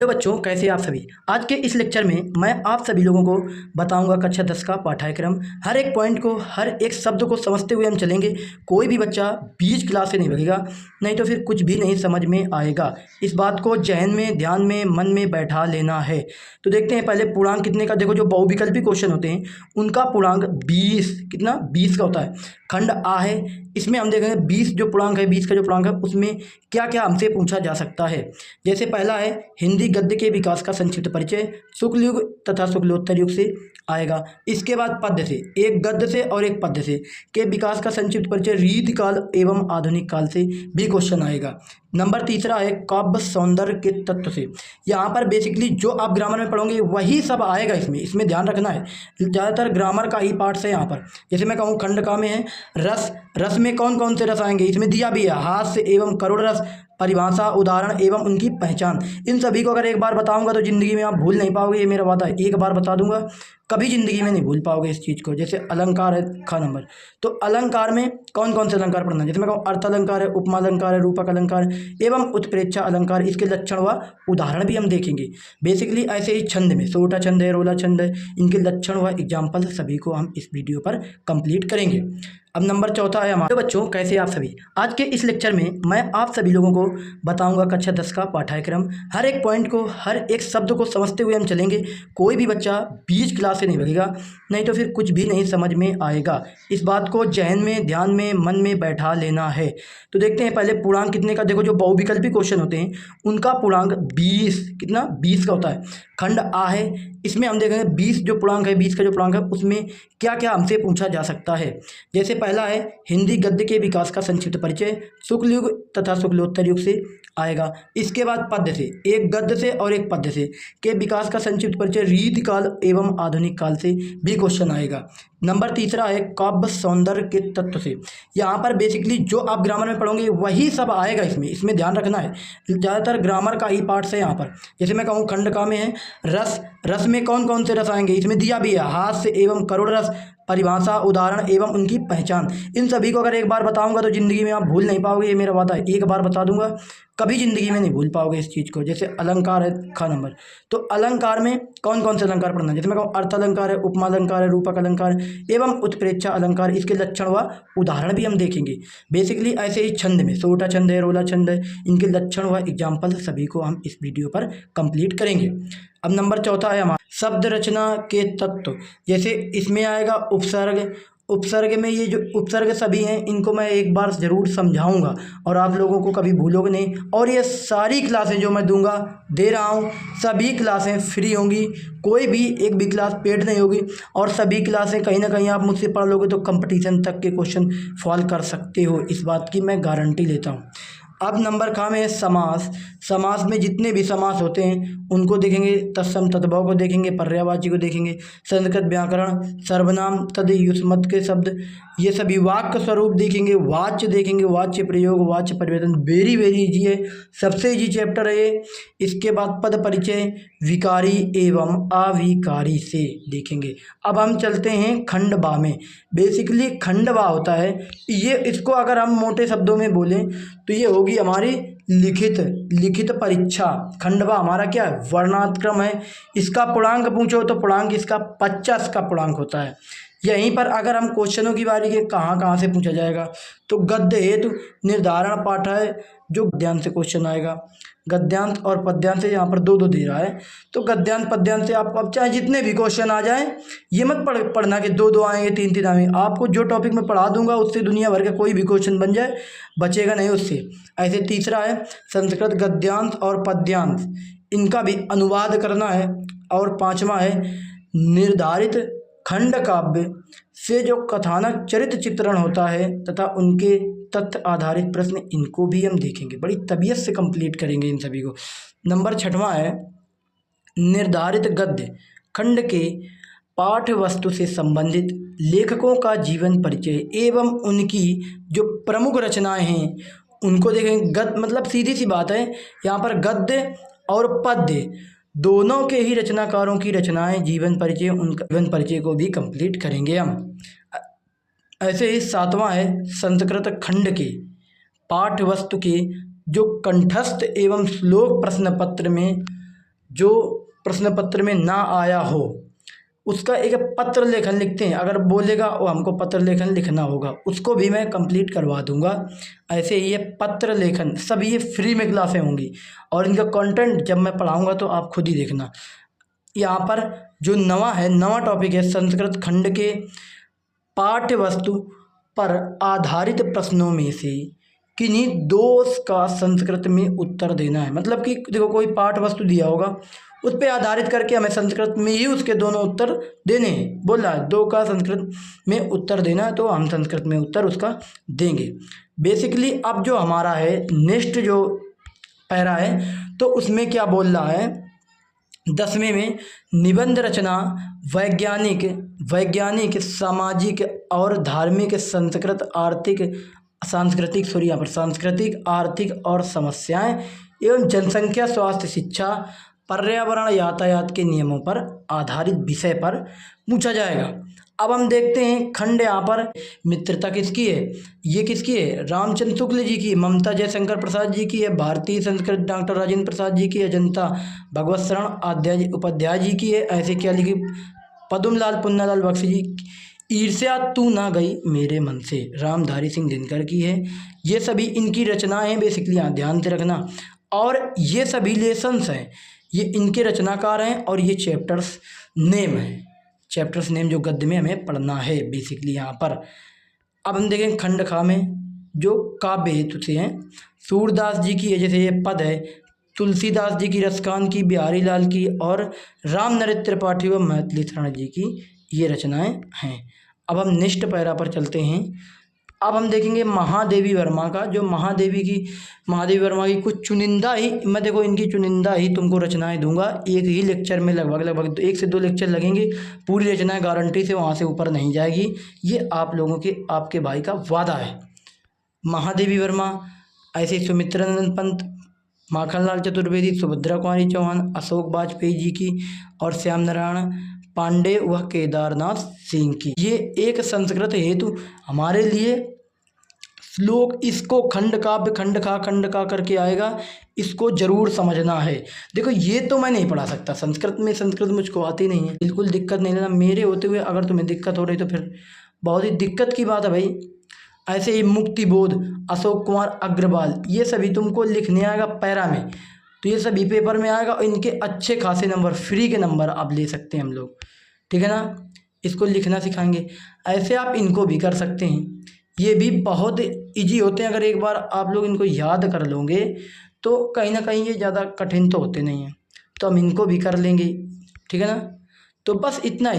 तो बच्चों, कैसे आप सभी। आज के इस लेक्चर में मैं आप सभी लोगों को बताऊंगा कक्षा 10 का पाठ्यक्रम। हर एक पॉइंट को, हर एक शब्द को समझते हुए हम चलेंगे। कोई भी बच्चा बीच क्लास से नहीं भगेगा, नहीं तो फिर कुछ भी नहीं समझ में आएगा। इस बात को जहन में, ध्यान में, मन में बैठा लेना है। तो देखते हैं पहले पूर्णांक कितने का। देखो, जो बहुविकल्पी क्वेश्चन होते हैं उनका पूर्णांक 20, कितना 20 का होता है। खंड आ है, इसमें हम देखेंगे 20 जो पूर्णांक है, 20 का जो पूर्णांक है उसमें क्या क्या हमसे पूछा जा सकता है। जैसे पहला है हिंदी गद्य के विकास का संक्षिप्त परिचय, शुक्ल युग तथा शुक्लोत्तर युग से आएगा। इसके बाद पद्य से, एक गद्य से और एक पद्य से के विकास का संक्षिप्त परिचय रीतिकाल एवं आधुनिक काल से भी क्वेश्चन आएगा। नंबर तीसरा है काव्य सौंदर्य के तत्व से। यहाँ पर बेसिकली जो आप ग्रामर में पढ़ोगे वही सब आएगा। इसमें ध्यान रखना है, ज़्यादातर ग्रामर का ही पार्ट्स है यहाँ पर। जैसे मैं कहूँ खंड का में है रस, रस में कौन कौन से रस आएंगे इसमें दिया भी है। हास्य एवं करुण रस, परिभाषा, उदाहरण एवं उनकी पहचान। इन सभी को अगर एक बार बताऊंगा तो ज़िंदगी में आप भूल नहीं पाओगे, ये मेरा वादा है। एक बार बता दूंगा, कभी ज़िंदगी में नहीं भूल पाओगे इस चीज़ को। जैसे अलंकार है खा नंबर, तो अलंकार में कौन कौन से अलंकार पढ़ना है। जैसे मैं कहूँ अर्थ अलंकार है, उपमा अलंकार है, रूपक अलंकार एवं उत्प्रेक्षा अलंकार, इसके लक्षण व उदाहरण भी हम देखेंगे। बेसिकली ऐसे ही छंद में सोटा छंद है, रोला छंद है, इनके लक्षण व एग्जाम्पल सभी को हम इस वीडियो पर कंप्लीट करेंगे। अब नंबर चौथा है हमारा। तो बच्चों, कैसे आप सभी। आज के इस लेक्चर में मैं आप सभी लोगों को बताऊंगा कक्षा 10 का पाठ्यक्रम। हर एक पॉइंट को, हर एक शब्द को समझते हुए हम चलेंगे। कोई भी बच्चा बीच क्लास से नहीं भगेगा, नहीं तो फिर कुछ भी नहीं समझ में आएगा। इस बात को जहन में, ध्यान में, मन में बैठा लेना है। तो देखते हैं पहले पूर्णांक कितने का। देखो, जो बहुविकल्पी क्वेश्चन होते हैं उनका पूर्णांक 20, कितना 20 का होता है। खंड आ है, इसमें हम देखेंगे 20 जो पूर्णांक है, 20 का जो पूर्णांक है उसमें क्या क्या हमसे पूछा जा सकता है। जैसे पहला है हिंदी गद्य के विकास का संक्षिप्त परिचय, शुक्ल युग तथा शुक्लोत्तर युग से आएगा। इसके बाद पद्य से, एक गद्य से और एक पद्य से के विकास का संक्षिप्त परिचय रीतिकाल एवं आधुनिक काल से भी क्वेश्चन आएगा। नंबर तीसरा है काव्य सौंदर्य के तत्व से। यहाँ पर बेसिकली जो आप ग्रामर में पढ़ोगे वही सब आएगा। इसमें ध्यान रखना है, ज़्यादातर ग्रामर का ही पार्ट्स है यहाँ पर। जैसे मैं कहूँ खंड का में है रस, रस में कौन कौन से रस आएंगे इसमें दिया भी है। हास्य एवं करुण रस, परिभाषा, उदाहरण एवं उनकी पहचान। इन सभी को अगर एक बार बताऊंगा तो ज़िंदगी में आप भूल नहीं पाओगे, ये मेरा वादा है। एक बार बता दूंगा, कभी ज़िंदगी में नहीं भूल पाओगे इस चीज़ को। जैसे अलंकार है खा नंबर, तो अलंकार में कौन कौन से अलंकार पढ़ना है। जैसे मैं कहूँ अर्थ अलंकार है, उपमा अलंकार है, रूपक अलंकार एवं उत्प्रेक्षा अलंकार, इसके लक्षण व उदाहरण भी हम देखेंगे। बेसिकली ऐसे ही छंद में सोटा छंद है, रोला छंद है, इनके लक्षण व एग्जाम्पल सभी को हम इस वीडियो पर कंप्लीट करेंगे। अब नंबर चौथा है हमारा शब्द रचना के तत्व। जैसे इसमें आएगा उपसर्ग। उपसर्ग में ये जो उपसर्ग सभी हैं इनको मैं एक बार ज़रूर समझाऊंगा और आप लोगों को कभी भूलोगे नहीं। और ये सारी क्लासें जो मैं दूंगा, दे रहा हूँ, सभी क्लासें फ्री होंगी, कोई भी एक भी क्लास पेड नहीं होगी। और सभी क्लासें कहीं ना कहीं आप मुझसे पढ़ लोगे तो कंपटीशन तक के क्वेश्चन सॉल्व कर सकते हो, इस बात की मैं गारंटी लेता हूँ। अब नंबर खा में है समास। समास में जितने भी समास होते हैं उनको देखेंगे, तत्सम तद्भव को देखेंगे, पर्यायवाची को देखेंगे, संस्कृत व्याकरण, सर्वनाम, तद युष्मत् के शब्द, ये सभी वाक्य स्वरूप देखेंगे, वाच्य देखेंगे, वाच्य प्रयोग, वाच्य परिवर्तन। वेरी वेरी इजी है, सबसे इजी चैप्टर है ये। इसके बाद पद परिचय, विकारी एवं अविकारी से देखेंगे। अब हम चलते हैं खंडवा में। बेसिकली खंडवा होता है ये, इसको अगर हम मोटे शब्दों में बोलें तो ये होगी हमारी लिखित परीक्षा। खंडवा हमारा क्या है, वर्णानुक्रम है। इसका पूर्णांक पूछो तो पूर्णांक इसका 50 का पूर्णांक होता है। यहीं पर अगर हम क्वेश्चनों की बारी के कहाँ कहाँ से पूछा जाएगा तो गद्य हेतु निर्धारण पाठ है, जो गद्यांश से क्वेश्चन आएगा। गद्यांश और पद्यांश से यहाँ पर दो दो दे रहा है, तो गद्यांश पद्यांश से आपको अब चाहे जितने भी क्वेश्चन आ जाएं, ये मत पढ़ना कि दो दो आएंगे, तीन तीन आएंगे। आपको जो टॉपिक मैं पढ़ा दूंगा उससे दुनिया भर का कोई भी क्वेश्चन बन जाए, बचेगा नहीं उससे। ऐसे तीसरा है संस्कृत गद्यांश और पद्यांश, इनका भी अनुवाद करना है। और पांचवा है निर्धारित खंड काव्य से जो कथानक चरित्र चित्रण होता है तथा उनके तथ्य आधारित प्रश्न, इनको भी हम देखेंगे। बड़ी तबीयत से कंप्लीट करेंगे इन सभी को। नंबर छठवां है निर्धारित गद्य खंड के पाठ्य वस्तु से संबंधित लेखकों का जीवन परिचय एवं उनकी जो प्रमुख रचनाएं हैं उनको देखेंगे। गद्य मतलब सीधी सी बात है, यहाँ पर गद्य और पद्य दोनों के ही रचनाकारों की रचनाएं, जीवन परिचय, उनका जीवन परिचय को भी कंप्लीट करेंगे हम। ऐसे ही सातवां है संस्कृत खंड के पाठ्य वस्तु के जो कंठस्थ एवं श्लोक प्रश्न पत्र में जो प्रश्न पत्र में ना आया हो उसका एक पत्र लेखन लिखते हैं, अगर बोलेगा वो हमको पत्र लेखन लिखना होगा, उसको भी मैं कंप्लीट करवा दूंगा। ऐसे ही ये पत्र लेखन सब ये फ्री में क्लासें होंगी और इनका कंटेंट जब मैं पढ़ाऊंगा तो आप खुद ही देखना। यहाँ पर जो नवा टॉपिक है, संस्कृत खंड के पाठ्य वस्तु पर आधारित प्रश्नों में से किन्हीं दो का संस्कृत में उत्तर देना है। मतलब कि देखो कोई पाठ वस्तु दिया होगा, उस पर आधारित करके हमें संस्कृत में ही उसके दोनों उत्तर देने हैं। बोल रहा है 2 का संस्कृत में उत्तर देना है, तो हम संस्कृत में उत्तर उसका देंगे। बेसिकली अब जो हमारा है नेक्स्ट जो पैरा है, तो उसमें क्या बोल रहा है 10वें में निबंध रचना वैज्ञानिक सामाजिक और धार्मिक सांस्कृतिक आर्थिक और समस्याएं एवं जनसंख्या स्वास्थ्य शिक्षा पर्यावरण यातायात के नियमों पर आधारित विषय पर पूछा जाएगा। अब हम देखते हैं खंड यहाँ पर मित्रता किसकी है, ये किसकी है, रामचंद्र शुक्ल जी की, ममता जयशंकर प्रसाद जी की है, भारतीय संस्कृत डॉक्टर राजेंद्र प्रसाद जी की, अजंता भगवत शरण उपाध्याय जी की है। ऐसे क्या लिखी, पद्मलाल पुन्नालाल बख्शी जी, ईर्ष्या तू ना गई मेरे मन से, रामधारी सिंह दिनकर की है। ये सभी इनकी रचनाएं हैं, बेसिकली यहाँ ध्यान से रखना। और ये सभी लेसन्स हैं, ये इनके रचनाकार हैं और ये चैप्टर्स नेम है, चैप्टर्स नेम जो गद्य में हमें पढ़ना है बेसिकली यहाँ पर। अब हम देखें खंड खा में जो काव्य हेतु से हैं, सूरदास जी की है, जैसे ये पद है, तुलसीदास जी की, रसखान की, बिहारी लाल की और राम नरेश त्रिपाठी व मैथिली शरण जी की ये रचनाएं हैं। अब हम नेक्स्ट पैरा पर चलते हैं। अब हम देखेंगे महादेवी वर्मा का, जो महादेवी वर्मा की कुछ चुनिंदा ही, मैं देखो इनकी चुनिंदा ही तुमको रचनाएं दूंगा एक ही लेक्चर में, लगभग 1 से 2 लेक्चर लगेंगे, पूरी रचनाएं गारंटी से वहाँ से ऊपर नहीं जाएगी, ये आप लोगों के आपके भाई का वादा है। महादेवी वर्मा, ऐसे सुमित्रानंद पंत, माखनलाल चतुर्वेदी, सुभद्रा कुमारी चौहान, अशोक वाजपेयी जी की और श्याम नारायण पांडे व केदारनाथ सिंह की। ये एक संस्कृत हेतु हमारे लिए श्लोक, इसको खंड का करके आएगा, इसको जरूर समझना है। देखो ये तो मैं नहीं पढ़ा सकता संस्कृत में, संस्कृत मुझको आती नहीं है, बिल्कुल दिक्कत नहीं लेना मेरे होते हुए। अगर तुम्हें दिक्कत हो रही तो फिर बहुत ही दिक्कत की बात है भाई। ऐसे ही मुक्तिबोध, अशोक कुमार अग्रवाल, ये सभी तुमको लिखने आएगा पैरा में, तो ये सभी पेपर में आएगा और इनके अच्छे खासे नंबर, फ्री के नंबर आप ले सकते हैं हम लोग, ठीक है ना। इसको लिखना सिखाएंगे, ऐसे आप इनको भी कर सकते हैं, ये भी बहुत इजी होते हैं। अगर एक बार आप लोग इनको याद कर लोगे तो कहीं ना कहीं ये ज़्यादा कठिन तो होते नहीं हैं, तो हम इनको भी कर लेंगे, ठीक है ना। तो बस इतना ही।